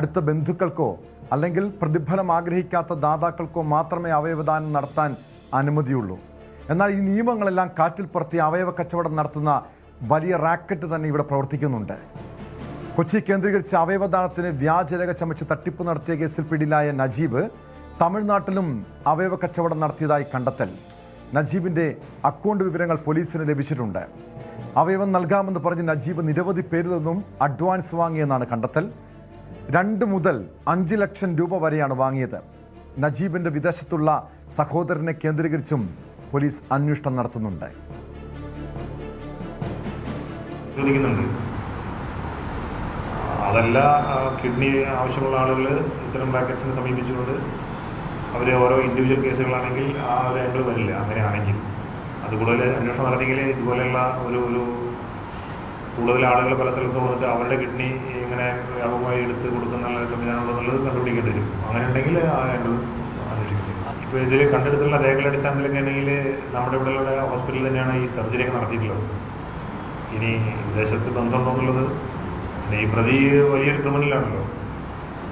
അടുത്ത ബന്ധുക്കൾക്കോ അല്ലെങ്കിൽ പ്രതിഫലം ആഗ്രഹിക്കാത്ത ദാതാക്കൾക്കോ മാത്രമേ അവയവദാനം നടത്താൻ അനുമതിയുള്ളൂ. എന്നാൽ ഈ നിയമങ്ങളെല്ലാം കാറ്റിൽ പറത്തി അവയവ കച്ചവടം നടത്തുന്ന വലിയ റാക്കറ്റ് തന്നെ ഇവിടെ പ്രവർത്തിക്കുന്നുണ്ട്. കൊച്ചി കേന്ദ്രീകരിച്ച് അവയവദാനത്തിന് വ്യാജരേഖ ചമച്ച് തട്ടിപ്പ് നടത്തിയ കേസിൽ പിടിയിലായ നജീബ് തമിഴ്നാട്ടിലും അവയവ കച്ചവടം നടത്തിയതായി കണ്ടെത്തൽ. നജീബിൻ്റെ അക്കൗണ്ട് വിവരങ്ങൾ പോലീസിന് ലഭിച്ചിട്ടുണ്ട്. അവയവം നൽകാമെന്ന് പറഞ്ഞ് നജീബ് നിരവധി പേരിൽ നിന്നും അഡ്വാൻസ് വാങ്ങിയെന്നാണ് കണ്ടെത്തൽ. 2 മുതൽ 5 ലക്ഷം രൂപ വരെയാണ് വാങ്ങിയത്. നജീബിൻ്റെ വിദേശത്തുള്ള സഹോദരനെ കേന്ദ്രീകരിച്ചും പോലീസ് അന്വേഷണം നടത്തുന്നുണ്ട്. അതല്ല, കിഡ്നി ആവശ്യമുള്ള ആളുകൾ ഇത്തരം റാക്കറ്റ്സിനെ സമീപിച്ചുകൊണ്ട് അവർ ഓരോ ഇൻഡിവിജ്വൽ കേസുകളാണെങ്കിൽ ആ ഒരു ആംഗിൾ വരില്ല. അങ്ങനെയാണെങ്കിൽ അത് കൂടുതൽ അന്വേഷണം നടത്തിയെങ്കിൽ ഇതുപോലെയുള്ള ഒരു കൂടുതൽ ആളുകൾ പല സ്ഥലത്തും വന്നിട്ട് അവരുടെ കിഡ്നി ഇങ്ങനെ വ്യാപകമായി എടുത്ത് കൊടുക്കുന്ന സംവിധാനം ഉണ്ടെന്നുള്ളത് കണ്ടുപിടിക്കേണ്ടി വരും. അങ്ങനെ ഉണ്ടെങ്കിൽ ആ ആംഗിൾ അന്വേഷിക്കും. ഇപ്പോൾ ഇതിൽ കണ്ടെടുത്തുള്ള രേഖകളുടെ അടിസ്ഥാനത്തിലൊക്കെ ആണെങ്കിൽ നമ്മുടെ ഇവിടെയുള്ള ഹോസ്പിറ്റലിൽ തന്നെയാണ് ഈ സർജറിയൊക്കെ നടത്തിയിട്ടുള്ളത്. ഇനി വിദേശത്ത് ബന്ധമുണ്ടോ എന്നുള്ളത്, ഈ പ്രതി വലിയൊരു ക്രിമിനലാണല്ലോ,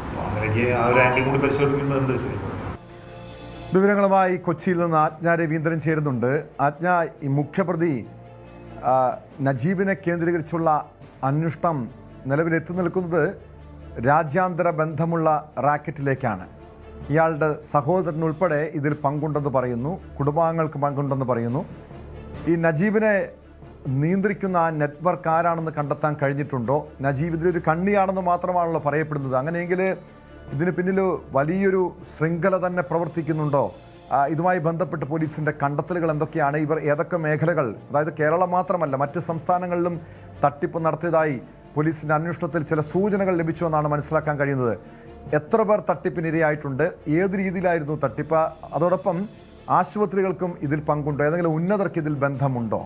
അപ്പോൾ അങ്ങനെയൊക്കെ ആ ഒരു ആംഗിൾ കൂടി പരിശോധിക്കുന്നുണ്ട്. വിവരങ്ങളുമായി കൊച്ചിയിൽ നിന്ന് ആജ്ഞ രവീന്ദ്രൻ ചേരുന്നുണ്ട്. ആജ്ഞ, ഈ മുഖ്യപ്രതി നജീബിനെ കേന്ദ്രീകരിച്ചുള്ള അന്വേഷണം നിലവിലെത്തി നിൽക്കുന്നത് രാജ്യാന്തര ബന്ധമുള്ള റാക്കറ്റിലേക്കാണ്. ഇയാളുടെ സഹോദരനുൾപ്പെടെ ഇതിൽ പങ്കുണ്ടെന്ന് പറയുന്നു, കുടുംബാംഗങ്ങൾക്ക് പങ്കുണ്ടെന്ന് പറയുന്നു. ഈ നജീബിനെ നിയന്ത്രിക്കുന്ന ആ നെറ്റ്വർക്ക് ആരാണെന്ന് കണ്ടെത്താൻ കഴിഞ്ഞിട്ടുണ്ടോ? നജീബ് ഇതിലൊരു കണ്ണിയാണെന്ന് മാത്രമാണല്ലോ പറയപ്പെടുന്നത്. അങ്ങനെയെങ്കിൽ ഇതിന് പിന്നിൽ വലിയൊരു ശൃംഖല തന്നെ പ്രവർത്തിക്കുന്നുണ്ടോ? ഇതുമായി ബന്ധപ്പെട്ട് പോലീസിൻ്റെ കണ്ടെത്തലുകൾ എന്തൊക്കെയാണ്? ഇവർ ഏതൊക്കെ മേഖലകൾ, അതായത് കേരളം മാത്രമല്ല മറ്റ് സംസ്ഥാനങ്ങളിലും തട്ടിപ്പ് നടത്തിയതായി പോലീസിൻ്റെ അന്വേഷണത്തിൽ ചില സൂചനകൾ ലഭിച്ചുവെന്നാണ് മനസ്സിലാക്കാൻ കഴിയുന്നത്. എത്ര പേർ തട്ടിപ്പിനിരയായിട്ടുണ്ട്? ഏത് രീതിയിലായിരുന്നു തട്ടിപ്പ്? അതോടൊപ്പം ആശുപത്രികൾക്കും ഇതിൽ പങ്കുണ്ടോ? ഏതെങ്കിലും ഉന്നതർക്ക് ഇതിൽ ബന്ധമുണ്ടോ?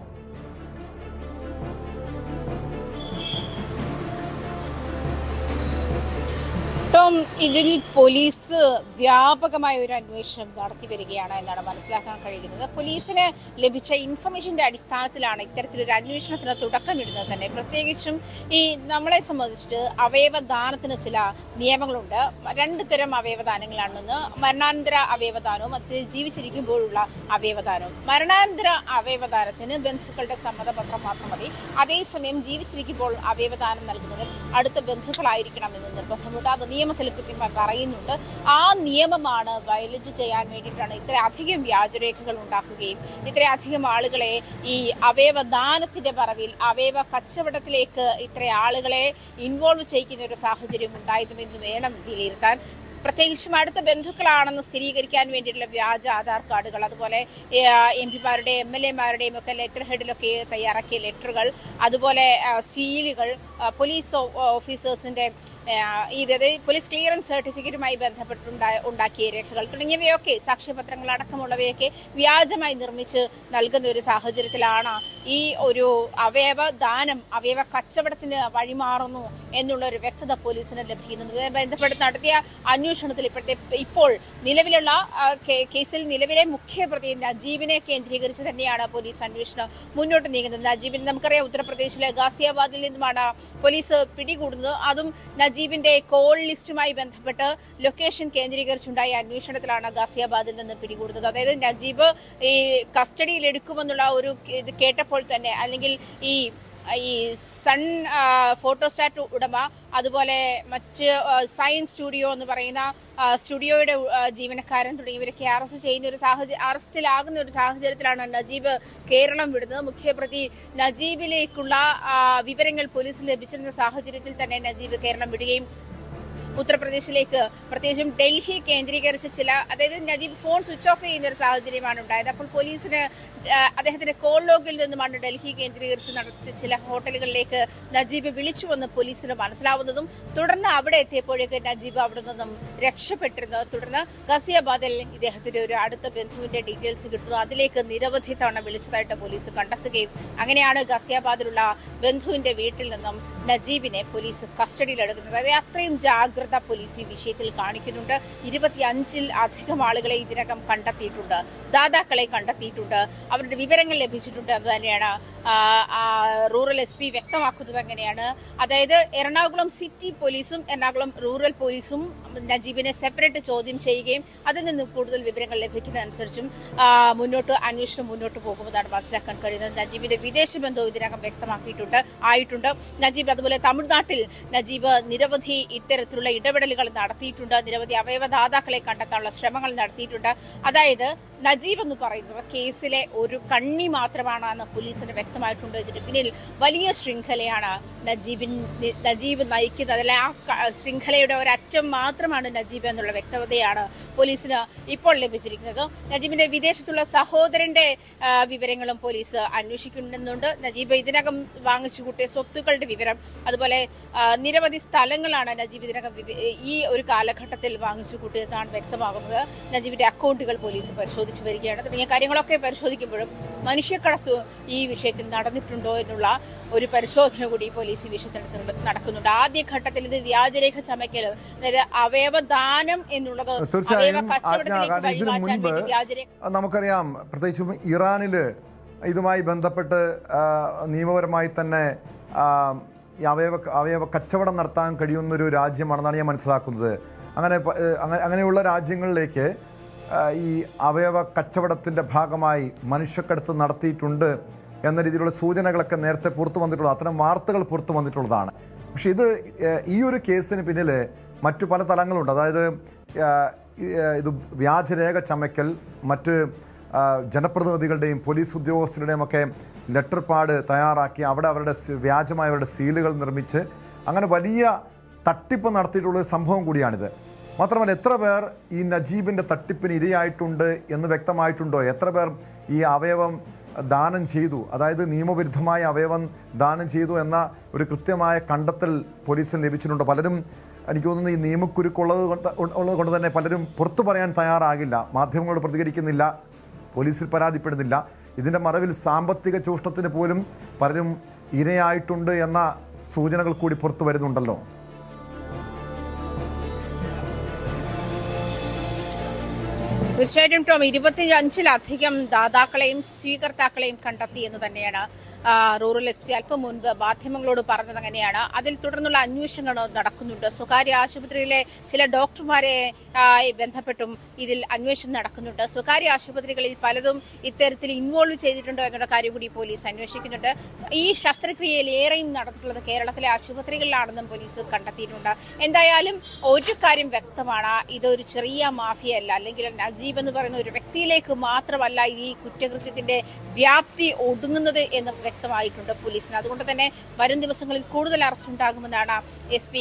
ഇതിൽ പോലീസ് വ്യാപകമായ ഒരു അന്വേഷണം നടത്തി വരികയാണ് എന്നാണ് മനസ്സിലാക്കാൻ കഴിയുന്നത്. പോലീസിന് ലഭിച്ച ഇൻഫർമേഷന്റെ അടിസ്ഥാനത്തിലാണ് ഇത്തരത്തിലൊരു അന്വേഷണത്തിന് തുടക്കമിടുന്നത് തന്നെ. പ്രത്യേകിച്ചും ഈ നമ്മളെ സംബന്ധിച്ചിട്ട് അവയവദാനത്തിന് ചില നിയമങ്ങളുണ്ട്. 2 തരം അവയവദാനങ്ങളാണെന്ന് മരണാനന്തര അവയവദാനവും മറ്റ് ജീവിച്ചിരിക്കുമ്പോഴുള്ള അവയവദാനവും. മരണാനന്തര അവയവദാനത്തിന് ബന്ധുക്കളുടെ സമ്മതപത്രം മാത്രം മതി. അതേസമയം ജീവിച്ചിരിക്കുമ്പോൾ അവയവദാനം നൽകുന്നതിൽ അടുത്ത ബന്ധുക്കളായിരിക്കണം എന്ന് നിർബന്ധമുണ്ട്. അത് നിയമത്തിൽ കൃത്യമായി പറയുന്നുണ്ട്. ആ നിയമമാണ് വയലേറ്റ് ചെയ്യാൻ വേണ്ടിയിട്ടാണ് ഇത്രയധികം വ്യാജരേഖകൾ ഉണ്ടാക്കുകയും ഇത്രയധികം ആളുകളെ ഈ അവയവദാനത്തിന്റെ പറവിൽ അവയവ കച്ചവടത്തിലേക്ക് ഇത്ര ആളുകളെ ഇൻവോൾവ് ചെയ്യുന്ന ഒരു സാഹചര്യം ഉണ്ടായതുമെന്ന് വേണം വിലയിരുത്താൻ. പ്രത്യേകിച്ചും അടുത്ത ബന്ധുക്കളാണെന്ന് സ്ഥിരീകരിക്കാൻ വേണ്ടിയിട്ടുള്ള വ്യാജ ആധാർ കാർഡുകൾ, അതുപോലെ MP-മാരുടെയും MLA-മാരുടെയും ഒക്കെ ലെറ്റർ ഹെഡിലൊക്കെ തയ്യാറാക്കിയ ലെറ്ററുകൾ, അതുപോലെ സീലുകൾ, പോലീസ് ഓഫീസേഴ്സിൻ്റെ പോലീസ് ക്ലിയറൻസ് സർട്ടിഫിക്കറ്റുമായി ഉണ്ടാക്കിയ രേഖകൾ തുടങ്ങിയവയൊക്കെ സാക്ഷ്യപത്രങ്ങൾ അടക്കമുള്ളവയൊക്കെ വ്യാജമായി നിർമ്മിച്ച് നൽകുന്ന ഒരു സാഹചര്യത്തിലാണ് ഈ ഒരു അവയവദാനം അവയവ കച്ചവടത്തിന് വഴിമാറുന്നു എന്നുള്ളൊരു വ്യക്തത പോലീസിന് ലഭിക്കുന്നത്. ബന്ധപ്പെട്ട് നടത്തിയ അന്വേഷണത്തിൽ ഇപ്പോൾ നിലവിലുള്ള കേസിൽ നിലവിലെ മുഖ്യപ്രതി നജീബിനെ കേന്ദ്രീകരിച്ച് തന്നെയാണ് പോലീസ് അന്വേഷണം മുന്നോട്ട് നീങ്ങുന്നത്. നജീബിന് നമുക്കറിയാം, ഉത്തർപ്രദേശിലെ ഗാസിയാബാദിൽ നിന്നുമാണ് പോലീസ് പിടികൂടുന്നത്. അതും നജീബിന്റെ കോൾ ലിസ്റ്റുമായി ബന്ധപ്പെട്ട് ലൊക്കേഷൻ കേന്ദ്രീകരിച്ചുണ്ടായ അന്വേഷണത്തിലാണ് ഗാസിയാബാദിൽ നിന്ന് പിടികൂടുന്നത്. അതായത് നജീബ് ഈ കസ്റ്റഡിയിൽ എടുക്കുമെന്നുള്ള ഒരു ഇത് കേട്ടപ്പോൾ തന്നെ, അല്ലെങ്കിൽ ഈ സൺ ഫോട്ടോസ്റ്റാറ്റ് ഉടമ, അതുപോലെ മറ്റ് സയൻസ് സ്റ്റുഡിയോ എന്ന് പറയുന്ന സ്റ്റുഡിയോയുടെ ജീവനക്കാരൻ തുടങ്ങിയവരൊക്കെ അറസ്റ്റിലാകുന്ന ഒരു സാഹചര്യത്തിലാണ് നജീബ് കേരളം വിടുന്നത്. മുഖ്യപ്രതി നജീബിലേക്കുള്ള വിവരങ്ങൾ പോലീസിന് ലഭിച്ചിരുന്ന സാഹചര്യത്തിൽ തന്നെ നജീബ് കേരളം വിടുകയും ഉത്തർപ്രദേശിലേക്ക്, പ്രത്യേകിച്ചും ഡൽഹി കേന്ദ്രീകരിച്ച് അതായത് നജീബ് ഫോൺ സ്വിച്ച് ഓഫ് ചെയ്യുന്ന ഒരു സാഹചര്യമാണ് ഉണ്ടായത്. അപ്പോൾ പോലീസിന് അദ്ദേഹത്തിന്റെ കോൾ ലോഗിൽ നിന്നുമാണ് ഡൽഹി കേന്ദ്രീകരിച്ച് നടത്തിയ ചില ഹോട്ടലുകളിലേക്ക് നജീബ് വിളിച്ചുവെന്ന് പോലീസിന് മനസ്സിലാവുന്നതും തുടർന്ന് അവിടെ എത്തിയപ്പോഴേക്ക് നജീബ് അവിടെ നിന്നും രക്ഷപ്പെട്ടിരുന്നു. തുടർന്ന് ഗാസിയാബാദിൽ ഇദ്ദേഹത്തിന്റെ ഒരു അടുത്ത ബന്ധുവിന്റെ ഡീറ്റെയിൽസ് കിട്ടുന്നു. അതിലേക്ക് നിരവധി തവണ വിളിച്ചതായിട്ട് പോലീസ് കണ്ടെത്തുകയും അങ്ങനെയാണ് ഗാസിയാബാദിലുള്ള ബന്ധുവിന്റെ വീട്ടിൽ നിന്നും നജീബിനെ പോലീസ് കസ്റ്റഡിയിലെടുക്കുന്നത്. അതായത് അത്രയും ജാഗ്രത പോലീസ് ഈ വിഷയത്തിൽ കാണിക്കുന്നുണ്ട്. 25-ൽ അധികം ആളുകളെ ഇതിനകം കണ്ടെത്തിയിട്ടുണ്ട്, ദാതാക്കളെ കണ്ടെത്തിയിട്ടുണ്ട്. അവരുടെ വിവരങ്ങൾ ലഭിച്ചിട്ടുണ്ട് എന്ന് തന്നെയാണ് റൂറൽ SP വ്യക്തമാക്കുന്നത്. അങ്ങനെയാണ്, അതായത് എറണാകുളം സിറ്റി പോലീസും എറണാകുളം റൂറൽ പോലീസും നജീബിനെ സെപ്പറേറ്റ് ചോദ്യം ചെയ്യുകയും അതിൽ നിന്ന് കൂടുതൽ വിവരങ്ങൾ ലഭിക്കുന്നതനുസരിച്ചും അന്വേഷണം മുന്നോട്ട് പോകുമെന്നാണ് മനസ്സിലാക്കാൻ കഴിയുന്നത്. നജീബിന്റെ വിദേശ ബന്ധവും ഇതിനകം ആയിട്ടുണ്ട്. നജീബ് അതുപോലെ തമിഴ്നാട്ടിൽ നജീബ് നിരവധി ഇത്തരത്തിലുള്ള ഇടപെടലുകൾ നടത്തിയിട്ടുണ്ട്. നിരവധി അവയവദാതാക്കളെ കണ്ടെത്താനുള്ള ശ്രമങ്ങൾ നടത്തിയിട്ടുണ്ട്. അതായത് നജീബ് എന്ന് പറയുന്നത് കേസിലെ ഒരു കണ്ണി മാത്രമാണെന്ന് പോലീസിന് വ്യക്തമായിട്ടുണ്ട്. ഇതിന് പിന്നിൽ വലിയ ശൃംഖലയാണ് നജീബ് നയിക്കുന്നത്. അല്ലെ, ആ ശൃംഖലയുടെ ഒരറ്റം മാത്രമാണ് നജീബ് എന്നുള്ള വ്യക്തതയാണ് പോലീസിന് ഇപ്പോൾ ലഭിച്ചിരിക്കുന്നത്. നജീബിന്റെ വിദേശത്തുള്ള സഹോദരന്റെ വിവരങ്ങളും പോലീസ് അന്വേഷിക്കുന്നുണ്ട്. നജീബ് ഇതിനകം വാങ്ങിച്ചു കൂട്ടിയ സ്വത്തുക്കളുടെ വിവരം, അതുപോലെ നിരവധി സ്ഥലങ്ങളാണ് നജീബ് ഇതിനകം ഈ ഒരു കാലഘട്ടത്തിൽ വാങ്ങിച്ചു കൂട്ടിയതെന്നാണ് വ്യക്തമാകുന്നത്. നജീബിന്റെ അക്കൗണ്ടുകൾ പോലീസ് പരിശോധിച്ചു വരികയാണ്. തുടങ്ങിയ കാര്യങ്ങളൊക്കെ പരിശോധിക്കുമ്പോഴും മനുഷ്യക്കടത്ത് ഈ വിഷയത്തിൽ നടന്നിട്ടുണ്ടോ എന്നുള്ള ഒരു പരിശോധന കൂടി പോലീസ് ഈ വിഷയത്തിൽ നടക്കുന്നുണ്ട്. ആദ്യഘട്ടത്തിൽ ഇത് വ്യാജരേഖ ചമയ്ക്കൽ, അതായത് അവയവദാനം എന്നുള്ളത് നമുക്കറിയാം. പ്രത്യേകിച്ചും ഇറാനില് ഇതുമായി ബന്ധപ്പെട്ട് നിയമപരമായി തന്നെ അവയവ കച്ചവടം നടത്താൻ കഴിയുന്നൊരു രാജ്യമാണെന്നാണ് ഞാൻ മനസ്സിലാക്കുന്നത്. അങ്ങനെയുള്ള രാജ്യങ്ങളിലേക്ക് ഈ അവയവ കച്ചവടത്തിൻ്റെ ഭാഗമായി മനുഷ്യക്കടത്ത് നടത്തിയിട്ടുണ്ട് എന്ന രീതിയിലുള്ള സൂചനകളൊക്കെ നേരത്തെ പുറത്തു വന്നിട്ടുള്ളത്, അത്തരം വാർത്തകൾ പുറത്തു വന്നിട്ടുള്ളതാണ്. പക്ഷെ ഈ ഒരു കേസിന് പിന്നിൽ മറ്റു പല തലങ്ങളുണ്ട്. അതായത് ഇത് വ്യാജരേഖ ചമയ്ക്കൽ, മറ്റ് ജനപ്രതിനിധികളുടെയും പോലീസ് ഉദ്യോഗസ്ഥരുടെയും ഒക്കെ ലെറ്റർ പാഡ് തയ്യാറാക്കി അവിടെ വ്യാജമായ സീലുകൾ നിർമ്മിച്ച് അങ്ങനെ വലിയ തട്ടിപ്പ് നടത്തിയിട്ടുള്ള സംഭവം കൂടിയാണിത്. മാത്രമല്ല, എത്ര പേർ ഈ നജീബിൻ്റെ തട്ടിപ്പിന് ഇരയായിട്ടുണ്ട് എന്ന് വ്യക്തമായിട്ടുണ്ടോ? എത്ര പേർ ഈ അവയവം ദാനം ചെയ്തു, അതായത് നിയമവിരുദ്ധമായ അവയവം ദാനം ചെയ്തു എന്ന ഒരു കൃത്യമായ കണ്ടെത്തൽ പോലീസിന് ലഭിച്ചിട്ടുണ്ട്. പലരും, എനിക്ക് തോന്നുന്നു, ഈ നിയമക്കുരുക്കുള്ളത് കൊണ്ട് തന്നെ പലരും പുറത്തു പറയാൻ തയ്യാറാകില്ല, മാധ്യമങ്ങളോട് പ്രതികരിക്കുന്നില്ല, പോലീസിൽ പരാതിപ്പെടുന്നില്ല. ഇതിൻ്റെ മറവിൽ സാമ്പത്തിക ചൂഷണത്തിന് പോലും പലരും ഇരയായിട്ടുണ്ട് എന്ന സൂചനകൾ കൂടി പുറത്തു വരുന്നുണ്ടല്ലോ. തീർച്ചയായിട്ടും ടോം, 25-ലധികം ദാതാക്കളെയും സ്വീകർത്താക്കളെയും കണ്ടെത്തി എന്ന് തന്നെയാണ് റൂറൽ SP അല്പം മുൻപ് മാധ്യമങ്ങളോട് പറഞ്ഞത്. അങ്ങനെയാണ്. അതിൽ തുടർന്നുള്ള അന്വേഷണങ്ങൾ നടക്കുന്നുണ്ട്. സ്വകാര്യ ആശുപത്രിയിലെ ചില ഡോക്ടർമാരെ ബന്ധപ്പെട്ടും ഇതിൽ അന്വേഷണം നടക്കുന്നുണ്ട്. സ്വകാര്യ ആശുപത്രികളിൽ പലതും ഇത്തരത്തിൽ ഇൻവോൾവ് ചെയ്തിട്ടുണ്ടോ എന്നുള്ള കാര്യം കൂടി പോലീസ് അന്വേഷിക്കുന്നുണ്ട്. ഈ ശസ്ത്രക്രിയയിൽ ഏറെയും നടന്നിട്ടുള്ളത് കേരളത്തിലെ ആശുപത്രികളിലാണെന്നും പോലീസ് കണ്ടെത്തിയിട്ടുണ്ട്. എന്തായാലും ഒരു കാര്യം വ്യക്തമാണ്, ഇതൊരു ചെറിയ മാഫിയല്ല, അല്ലെങ്കിൽ നജീബ് എന്ന് പറയുന്ന ഒരു വ്യക്തിയിലേക്ക് മാത്രമല്ല ഈ കുറ്റകൃത്യത്തിന്റെ വ്യാപ്തി ഒടുങ്ങുന്നത് എന്ന് വ്യക്തമായിട്ടുണ്ട് പോലീസിന്. അതുകൊണ്ട് തന്നെ വരും ദിവസങ്ങളിൽ കൂടുതൽ അറസ്റ്റ് ഉണ്ടാകുമെന്നാണ് SP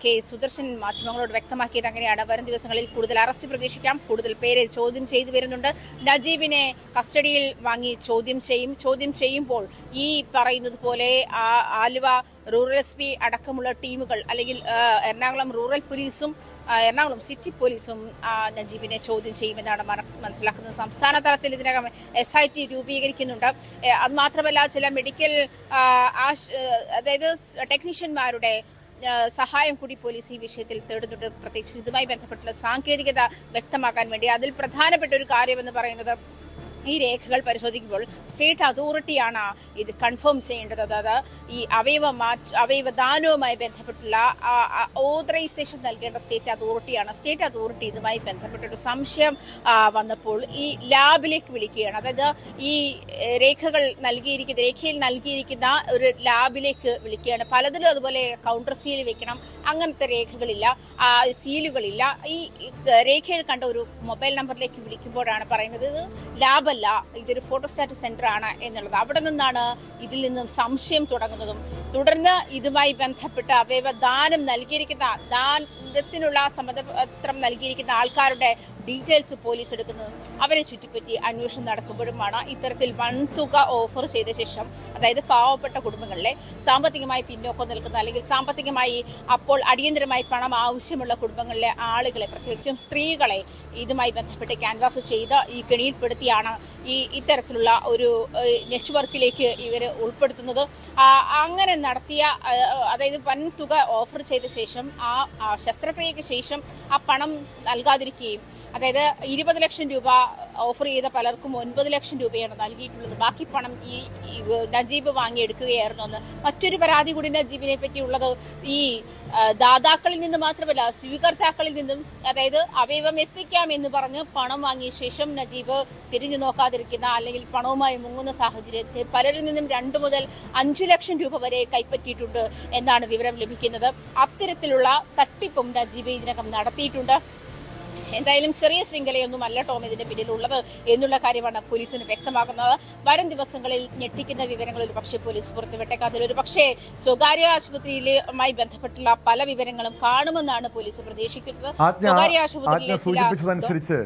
K സുദർശൻ മാധ്യമങ്ങളോട് വ്യക്തമാക്കിയത്. അങ്ങനെയാണ്, വരും ദിവസങ്ങളിൽ കൂടുതൽ അറസ്റ്റ് പ്രതീക്ഷിക്കാം. കൂടുതൽ പേരെ ചോദ്യം ചെയ്തു വരുന്നുണ്ട്. നജീബിനെ കസ്റ്റഡിയിൽ വാങ്ങി ചോദ്യം ചെയ്യുമ്പോൾ ഈ പറയുന്നത് പോലെ ആലുവ റൂറൽ SP അടക്കമുള്ള ടീമുകൾ, അല്ലെങ്കിൽ എറണാകുളം റൂറൽ പോലീസും എറണാകുളം സിറ്റി പോലീസും നജീബിനെ ചോദ്യം ചെയ്യുമെന്നാണ് മനസ്സിലാക്കുന്നത്. സംസ്ഥാന തലത്തിൽ ഇതിനകം SIT രൂപീകരിക്കുന്നുണ്ട്. അത് മാത്രമല്ല, ചില മെഡിക്കൽ അതായത് ടെക്നീഷ്യന്മാരുടെ സഹായം കൂടി പോലീസ് ഈ വിഷയത്തിൽ തേടുന്നുണ്ട്. പ്രത്യേകിച്ച് ഇതുമായി ബന്ധപ്പെട്ടുള്ള സാങ്കേതികത വ്യക്തമാക്കാൻ വേണ്ടി. അതിൽ പ്രധാനപ്പെട്ട ഒരു കാര്യമെന്ന് പറയുന്നത്, ഈ രേഖകൾ പരിശോധിക്കുമ്പോൾ സ്റ്റേറ്റ് അതോറിറ്റിയാണ് ഇത് കൺഫേം ചെയ്യേണ്ടത്. അതായത് ഈ അവയവദാനവുമായി ബന്ധപ്പെട്ടുള്ള ഓതറൈസേഷൻ നൽകേണ്ട സ്റ്റേറ്റ് അതോറിറ്റിയാണ്. സ്റ്റേറ്റ് അതോറിറ്റി ഇതുമായി ബന്ധപ്പെട്ടൊരു സംശയം വന്നപ്പോൾ ഈ ലാബിലേക്ക് വിളിക്കുകയാണ്. അതായത് ഈ രേഖയിൽ നൽകിയിരിക്കുന്ന ഒരു ലാബിലേക്ക് വിളിക്കുകയാണ്. പലതിലും അതുപോലെ കൗണ്ടർ സീൽ വെക്കണം, അങ്ങനത്തെ രേഖകളില്ല, സീലുകളില്ല. ഈ രേഖയിൽ കണ്ട ഒരു മൊബൈൽ നമ്പറിലേക്ക് വിളിക്കുമ്പോഴാണ് പറയുന്നത് ഇത് ലാബ്, ഇതൊരു ഫോട്ടോസ്റ്റാറ്റ് സെന്റർ ആണ് എന്നുള്ളത്. അവിടെ നിന്നാണ് ഇതിൽ നിന്നും സംശയം തുടങ്ങുന്നതും തുടർന്ന് ഇതുമായി ബന്ധപ്പെട്ട് അവയവദാനം ദാനത്തിനുള്ള സമ്മതപത്രം നൽകിയിരിക്കുന്ന ആൾക്കാരുടെ ഡീറ്റെയിൽസ് പോലീസ് എടുക്കുന്നതും അവരെ ചുറ്റിപ്പറ്റി അന്വേഷണം നടക്കുമ്പോഴുമാണ് ഇത്തരത്തിൽ വൻതുക ഓഫർ ചെയ്ത ശേഷം, അതായത് പാവപ്പെട്ട കുടുംബങ്ങളിലെ സാമ്പത്തികമായി പിന്നോക്കം നിൽക്കുന്ന, അല്ലെങ്കിൽ സാമ്പത്തികമായി അപ്പോൾ അടിയന്തരമായി പണം ആവശ്യമുള്ള കുടുംബങ്ങളിലെ ആളുകളെ, പ്രത്യേകിച്ചും സ്ത്രീകളെ ഇതുമായി ബന്ധപ്പെട്ട് ക്യാൻവാസ് ചെയ്ത് ഈ കെണിയിൽപ്പെടുത്തിയാണ് ഇത്തരത്തിലുള്ള ഒരു നെറ്റ്വർക്കിലേക്ക് ഇവർ ഉൾപ്പെടുത്തുന്നത്. അങ്ങനെ നടത്തിയ, അതായത് വൻതുക ഓഫർ ചെയ്ത ശേഷം ആ ശസ്ത്രക്രിയയ്ക്ക് ശേഷം ആ പണം നൽകാതിരിക്കുകയും അതായത് 20 ലക്ഷം രൂപ ഓഫർ ചെയ്ത പലർക്കും 9 ലക്ഷം രൂപയാണ് നൽകിയിട്ടുള്ളത്. ബാക്കി പണം ഈ നജീബ് വാങ്ങിയെടുക്കുകയായിരുന്നു എന്ന് മറ്റൊരു പരാതി കൂടി നജീബിനെ പറ്റിയുള്ളത് ഈ ദാതാക്കളിൽ നിന്ന് മാത്രമല്ല സ്വീകർത്താക്കളിൽ നിന്നും, അതായത് അവയവം എത്തിക്കാം എന്ന് പറഞ്ഞ് പണം വാങ്ങിയ ശേഷം നജീബ് തിരിഞ്ഞു നോക്കാതിരിക്കുന്ന അല്ലെങ്കിൽ പണവുമായി മുങ്ങുന്ന സാഹചര്യത്തിൽ പലരിൽ നിന്നും 2 മുതൽ 5 ലക്ഷം രൂപ വരെ കൈപ്പറ്റിയിട്ടുണ്ട് എന്നാണ് വിവരം ലഭിക്കുന്നത്. അത്തരത്തിലുള്ള തട്ടിപ്പും നജീബ് ഇതിനകം നടത്തിയിട്ടുണ്ട്. എന്തായാലും ചെറിയ ശൃംഖലയൊന്നുമല്ല ടോം ഇതിന്റെ പിന്നിലുള്ളത് എന്നുള്ള കാര്യമാണ് പോലീസിന് വ്യക്തമാക്കുന്നത്. വരും ദിവസങ്ങളിൽ ഞെട്ടിക്കുന്ന വിവരങ്ങൾ ഒരു പക്ഷേ പോലീസ് പുറത്തുവിട്ടേക്കാതിൽ ഒരു പക്ഷേ സ്വകാര്യ ആശുപത്രിയുമായി ബന്ധപ്പെട്ടുള്ള പല വിവരങ്ങളും കാണുമെന്നാണ് പോലീസ് പ്രതീക്ഷിക്കുന്നത്. സ്വകാര്യ ആശുപത്രിയിലെ സൂചിപ്പിച്ചതനുസരിച്ച്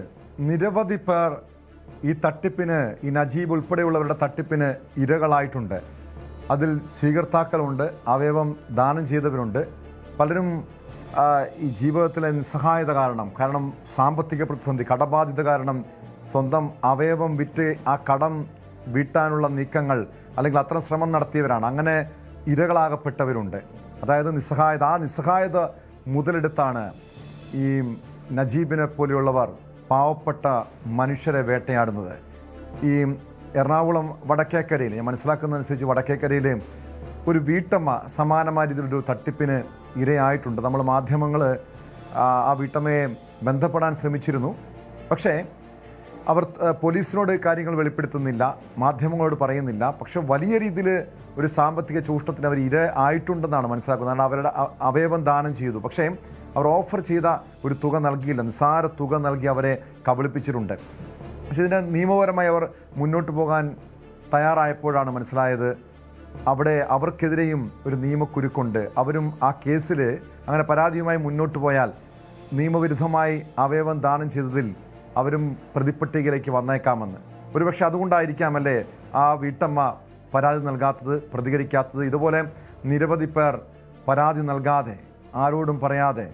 നിരവധി പേർ ഈ തട്ടിപ്പിന്, ഈ നജീബ് ഉൾപ്പെടെയുള്ളവരുടെ തട്ടിപ്പിന് ഇരകളായിട്ടുണ്ട്. അതിൽ സ്വീകർത്താക്കളുണ്ട്, അവയവം ദാനം ചെയ്തവരുണ്ട്. പലരും ഈ ജീവിതത്തിലെ നിസ്സഹായത കാരണം സാമ്പത്തിക പ്രതിസന്ധി, കടബാധ്യത കാരണം സ്വന്തം അവയവം വിറ്റ് ആ കടം വീട്ടാനുള്ള നീക്കങ്ങൾ അല്ലെങ്കിൽ അത്ര ശ്രമം നടത്തിയവരാണ്. അങ്ങനെ ഇരകളാകപ്പെട്ടവരുണ്ട്. അതായത് ആ നിസ്സഹായത മുതലെടുത്താണ് ഈ നജീബിനെ പോലെയുള്ളവർ പാവപ്പെട്ട മനുഷ്യരെ വേട്ടയാടുന്നത്. ഈ എറണാകുളം വടക്കേക്കരയിൽ, ഞാൻ മനസ്സിലാക്കുന്നതനുസരിച്ച് വടക്കേക്കരയിൽ ഒരു വീട്ടമ്മ സമാനമായ രീതിയിലൊരു തട്ടിപ്പിന് ഇരയായിട്ടുണ്ട്. നമ്മൾ മാധ്യമങ്ങൾ ആ വീട്ടമ്മയെ ബന്ധപ്പെടാൻ ശ്രമിച്ചിരുന്നു. പക്ഷേ അവർ പോലീസിനോട് കാര്യങ്ങൾ വെളിപ്പെടുത്തുന്നില്ല, മാധ്യമങ്ങളോട് പറയുന്നില്ല. പക്ഷെ വലിയ രീതിയിൽ ഒരു സാമ്പത്തിക ചൂഷണത്തിന് അവർ ഇര ആയിട്ടുണ്ടെന്നാണ് മനസ്സിലാക്കുന്നത്. കാരണം അവരുടെ അവയവം ദാനം ചെയ്തു, പക്ഷേ അവർ ഓഫർ ചെയ്ത ഒരു തുക നൽകിയില്ല, നിസ്സാര തുക നൽകി അവരെ കബളിപ്പിച്ചിട്ടുണ്ട്. പക്ഷെ ഇതിന് നിയമപരമായി അവർ മുന്നോട്ട് പോകാൻ തയ്യാറായപ്പോഴാണ് മനസ്സിലായത് അവിടെ അവർക്കെതിരെയും ഒരു നിയമക്കുരുക്കുണ്ട്. അവരും ആ കേസിൽ അങ്ങനെ പരാതിയുമായി മുന്നോട്ട് പോയാൽ നിയമവിരുദ്ധമായി അവയവം ദാനം ചെയ്തതിൽ അവരും പ്രതിപ്പട്ടികയിലേക്ക് വന്നേക്കാമെന്ന്. ഒരുപക്ഷെ അതുകൊണ്ടായിരിക്കാമല്ലേ ആ വീട്ടമ്മ പരാതി നൽകാത്തത്, പ്രതികരിക്കാത്തത്. ഇതുപോലെ നിരവധി പേർ പരാതി നൽകാതെ, ആരോടും പറയാതെ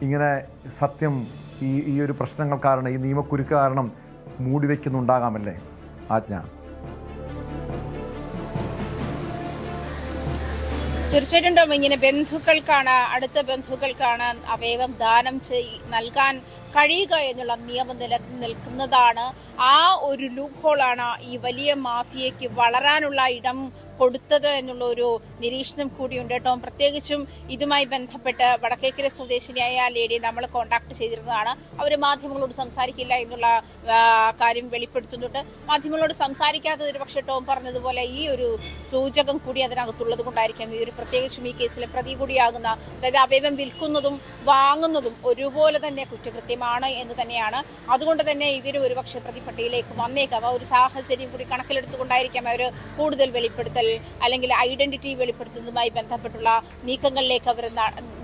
ഇങ്ങനെ സത്യം ഈ ഒരു പ്രശ്നങ്ങൾ കാരണം, ഈ നിയമക്കുരുക്ക് കാരണം മൂടിവെക്കുന്നുണ്ടാകാമല്ലേ ആജ്ഞ? തീർച്ചയായിട്ടും ഇങ്ങനെ അടുത്ത ബന്ധുക്കൾക്കാണ് അവയവം ദാനം നൽകാൻ കഴിയുക എന്നുള്ള നിയമം നിൽക്കുന്നതാണ്. ആ ഒരു ലൂപ്പ് ഹോളാണ് ഈ വലിയ മാഫിയയ്ക്ക് വളരാനുള്ള ഇടം കൊടുത്തത് എന്നുള്ള ഒരു നിരീക്ഷണം കൂടിയുണ്ട് കേട്ടോ. പ്രത്യേകിച്ചും ഇതുമായി ബന്ധപ്പെട്ട് വടക്കേക്കര സ്വദേശിനിയായ ലേഡിയെ നമ്മൾ കോൺടാക്ട് ചെയ്തിരുന്നതാണ്. അവർ മാധ്യമങ്ങളോട് സംസാരിക്കില്ല എന്നുള്ള കാര്യം വെളിപ്പെടുത്തുന്നുണ്ട്. മാധ്യമങ്ങളോട് സംസാരിക്കാത്തത് പക്ഷേ ടോം പറഞ്ഞതുപോലെ ഈ ഒരു സൂചകം കൂടി അതിനകത്തുള്ളത് കൊണ്ടായിരിക്കാം ഈ ഒരു പ്രത്യേകിച്ചും ഈ കേസിലെ പ്രതി കൂടിയാകുന്ന, അതായത് അവയവം വിൽക്കുന്നതും വാങ്ങുന്നതും ഒരുപോലെ തന്നെ കുറ്റകൃത്യമാണ് എന്ന് തന്നെയാണ്. അതുകൊണ്ട് തന്നെ ഇവർ ഒരുപക്ഷെ പ്രതിപട്ടികയിലേക്ക് വന്നേക്കാം. ആ ഒരു സാഹചര്യം കൂടി കണക്കിലെടുത്തുകൊണ്ടായിരിക്കാം അവർ കൂടുതൽ വെളിപ്പെടുത്തൽ അല്ലെങ്കിൽ ഐഡന്റിറ്റി വെളിപ്പെടുത്തുന്നതുമായി ബന്ധപ്പെട്ടുള്ള നീക്കങ്ങളിലേക്ക് അവർ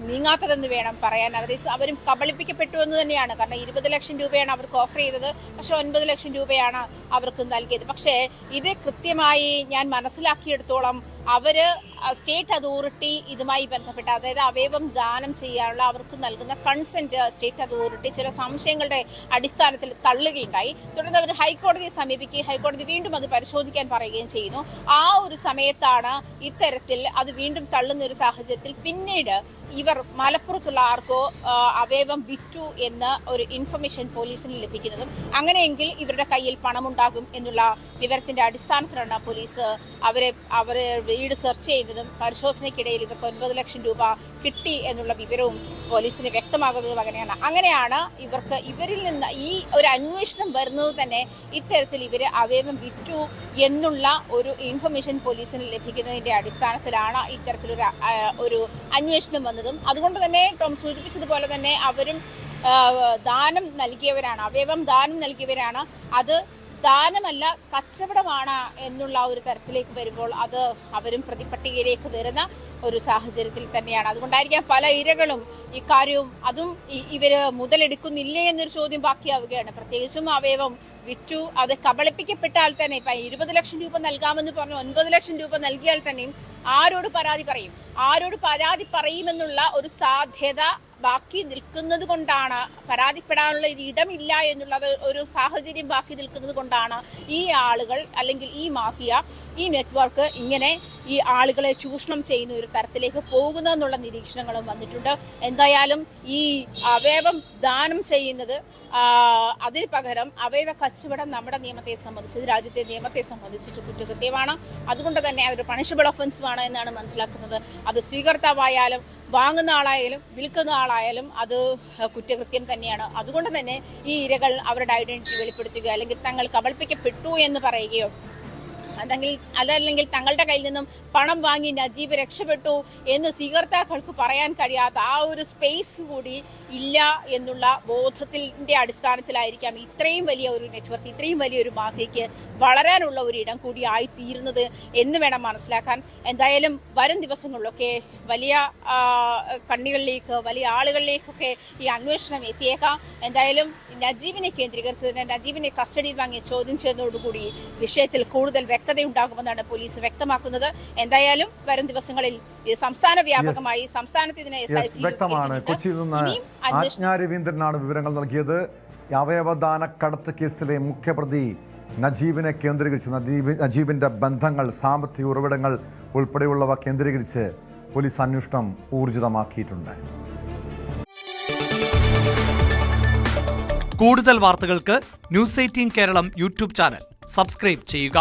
നീങ്ങാത്തതെന്ന് വേണം പറയാൻ. അവരും കബളിപ്പിക്കപ്പെട്ടു എന്ന് തന്നെയാണ്. കാരണം 20 ലക്ഷം രൂപയാണ് അവർക്ക് ഓഫർ ചെയ്തത്, പക്ഷെ 9 ലക്ഷം രൂപയാണ് അവർക്ക് നൽകിയത്. പക്ഷേ ഇത് കൃത്യമായി ഞാൻ മനസ്സിലാക്കിയെടുത്തോളം അവര് സ്റ്റേറ്റ് അതോറിറ്റി ഇതുമായി ബന്ധപ്പെട്ട, അതായത് അവയവം ദാനം ചെയ്യാനുള്ള അവർക്ക് നൽകുന്ന കൺസെന്റ് സ്റ്റേറ്റ് അതോറിറ്റി ചില സംശയങ്ങളുടെ അടിസ്ഥാനത്തിൽ തള്ളുകയുണ്ടായി. തുടർന്ന് അവർ ഹൈക്കോടതിയെ സമീപിക്കുകയും ഹൈക്കോടതി വീണ്ടും അത് പരിശോധിക്കാൻ പറയുകയും ചെയ്യുന്നു. ആ ഒരു സമയത്താണ് ഇത്തരത്തിൽ അത് വീണ്ടും തള്ളുന്ന ഒരു സാഹചര്യത്തിൽ പിന്നീട് ഇവർ മലപ്പുറത്തുള്ള ആർക്കോ അവയവം വിറ്റു എന്ന ഒരു ഇൻഫർമേഷൻ പോലീസിന് ലഭിക്കുന്നതും അങ്ങനെയെങ്കിൽ ഇവരുടെ കയ്യിൽ പണമുണ്ടാകും എന്നുള്ള വിവരത്തിന്റെ അടിസ്ഥാനത്തിലാണ് പോലീസ് അവരെ വീട് സെർച്ച് ചെയ്തതും പരിശോധനയ്ക്കിടയിൽ ഇവർക്ക് 9 ലക്ഷം രൂപ കിട്ടി എന്നുള്ള വിവരവും പോലീസിന് വ്യക്തമാകുന്നതും അങ്ങനെയാണ് ഇവരിൽ നിന്ന് ഈ ഒരു അന്വേഷണം വരുന്നത് തന്നെ ഇത്തരത്തിൽ ഇവർ അവയവം വിറ്റു എന്നുള്ള ഒരു ഇൻഫർമേഷൻ പോലീസിന് ലഭിക്കുന്നതിന്റെ അടിസ്ഥാനത്തിലാണ് ഇത്തരത്തിലൊരു ഒരു അന്വേഷണം വന്നതും. അതുകൊണ്ട് തന്നെ ടോം സൂചിപ്പിച്ചതുപോലെ തന്നെ അവരും ദാനം നൽകിയവരാണ്, അവയവം ദാനം നൽകിയവരാണ്. അത് ദാനമല്ല കച്ചവടമാണ് എന്നുള്ള ഒരു തരത്തിലേക്ക് വരുമ്പോൾ അത് അവരും പ്രതിപട്ടികയിലേക്ക് വരുന്ന ഒരു സാഹചര്യത്തിൽ തന്നെയാണ്. അതുകൊണ്ടായിരിക്കാം പല ഇരകളും ഇക്കാര്യവും അതും ഇവര് മുതലെടുക്കുന്നില്ലേ എന്നൊരു ചോദ്യം ബാക്കിയാവുകയാണ്. പ്രത്യേകിച്ചും അവയവം വിറ്റു, അത് കബളിപ്പിക്കപ്പെട്ടാൽ തന്നെ ഇപ്പം 20 ലക്ഷം രൂപ നൽകാമെന്ന് പറഞ്ഞു 9 ലക്ഷം രൂപ നൽകിയാൽ തന്നെയും ആരോട് പരാതി പറയുമെന്നുള്ള ഒരു സാധ്യത ബാക്കി നിൽക്കുന്നത് കൊണ്ടാണ്, പരാതിപ്പെടാനുള്ള ഒരു ഇടമില്ല എന്നുള്ളത് ഒരു സാഹചര്യം ബാക്കി നിൽക്കുന്നത് കൊണ്ടാണ് ഈ ആളുകൾ അല്ലെങ്കിൽ ഈ മാഫിയ, ഈ നെറ്റ്വർക്ക് ഇങ്ങനെ ഈ ആളുകളെ ചൂഷണം ചെയ്യുന്ന ഒരു തരത്തിലേക്ക് പോകുന്നതെന്നുള്ള നിരീക്ഷണങ്ങളും വന്നിട്ടുണ്ട്. എന്തായാലും ഈ അവയവം ദാനം ചെയ്യുന്നത് അതിന് പകരം അവയവ കച്ചവടം നമ്മുടെ നിയമത്തെ സംബന്ധിച്ച്, രാജ്യത്തെ നിയമത്തെ സംബന്ധിച്ചിട്ട് കുറ്റകൃത്യമാണ്. അതുകൊണ്ട് തന്നെ ഒരു പണിഷബിൾ ഒഫൻസുമാണ് എന്നാണ് മനസ്സിലാക്കുന്നത്. അത് സ്വീകർത്താവായാലും വാങ്ങുന്ന ആളായാലും വിൽക്കുന്ന ആളായാലും അത് കുറ്റകൃത്യം തന്നെയാണ്. അതുകൊണ്ട് തന്നെ ഈ ഇരകൾ അവരുടെ ഐഡന്റിറ്റി വെളിപ്പെടുത്തുകയോ അല്ലെങ്കിൽ തങ്ങൾ കബളിപ്പിക്കപ്പെട്ടു എന്ന് പറയുകയോ അതല്ലെങ്കിൽ തങ്ങളുടെ കയ്യിൽ നിന്നും പണം വാങ്ങി നജീബ് രക്ഷപ്പെട്ടു എന്ന് സ്വീകർത്താക്കൾക്ക് പറയാൻ കഴിയാത്ത ആ ഒരു സ്പേസ് കൂടി ഇല്ല എന്നുള്ള ബോധത്തിന്റെ അടിസ്ഥാനത്തിലായിരിക്കാം ഇത്രയും വലിയ ഒരു നെറ്റ്വർക്ക്, ഇത്രയും വലിയൊരു മാഫിയയ്ക്ക് വളരാനുള്ള ഒരു ഇടം കൂടി ആയിത്തീരുന്നത് എന്ന് വേണം മനസ്സിലാക്കാൻ. എന്തായാലും വരും ദിവസങ്ങളിലൊക്കെ വലിയ കണ്ണികളിലേക്ക്, വലിയ ആളുകളിലേക്കൊക്കെ ഈ അന്വേഷണം എത്തിയേക്കാം. എന്തായാലും നജീബിനെ കേന്ദ്രീകരിച്ചതിന്, നജീബിനെ കസ്റ്റഡിയിൽ വാങ്ങിയ ചോദ്യം ചെയ്യുന്നതോടുകൂടി വിഷയത്തിൽ കൂടുതൽ വ്യക്തതയുണ്ടാകുമെന്നാണ് പോലീസ് വ്യക്തമാക്കുന്നത്. എന്തായാലും വരും ദിവസങ്ങളിൽ സംസ്ഥാന വ്യാപകമായി സംസ്ഥാനത്ത് ഇതിനെ വ്യക്തമാണ്. കൊച്ചിയിൽ നിന്ന് ആജ്ഞ രവീന്ദ്രനാണ് വിവരങ്ങൾ നൽകിയത്. അവയവദാന കടത്ത് കേസിലെ മുഖ്യപ്രതി നജീബിനെ കേന്ദ്രീകരിച്ച് നജീബിന്റെ ബന്ധങ്ങൾ, സാമ്പത്തിക ഉറവിടങ്ങൾ ഉൾപ്പെടെയുള്ളവ കേന്ദ്രീകരിച്ച് പോലീസ് അന്വേഷണം ഊർജിതമാക്കിയിട്ടുണ്ട്. കൂടുതൽ വാർത്തകൾക്ക് news 18 Keralam YouTube channel subscribe ചെയ്യുക.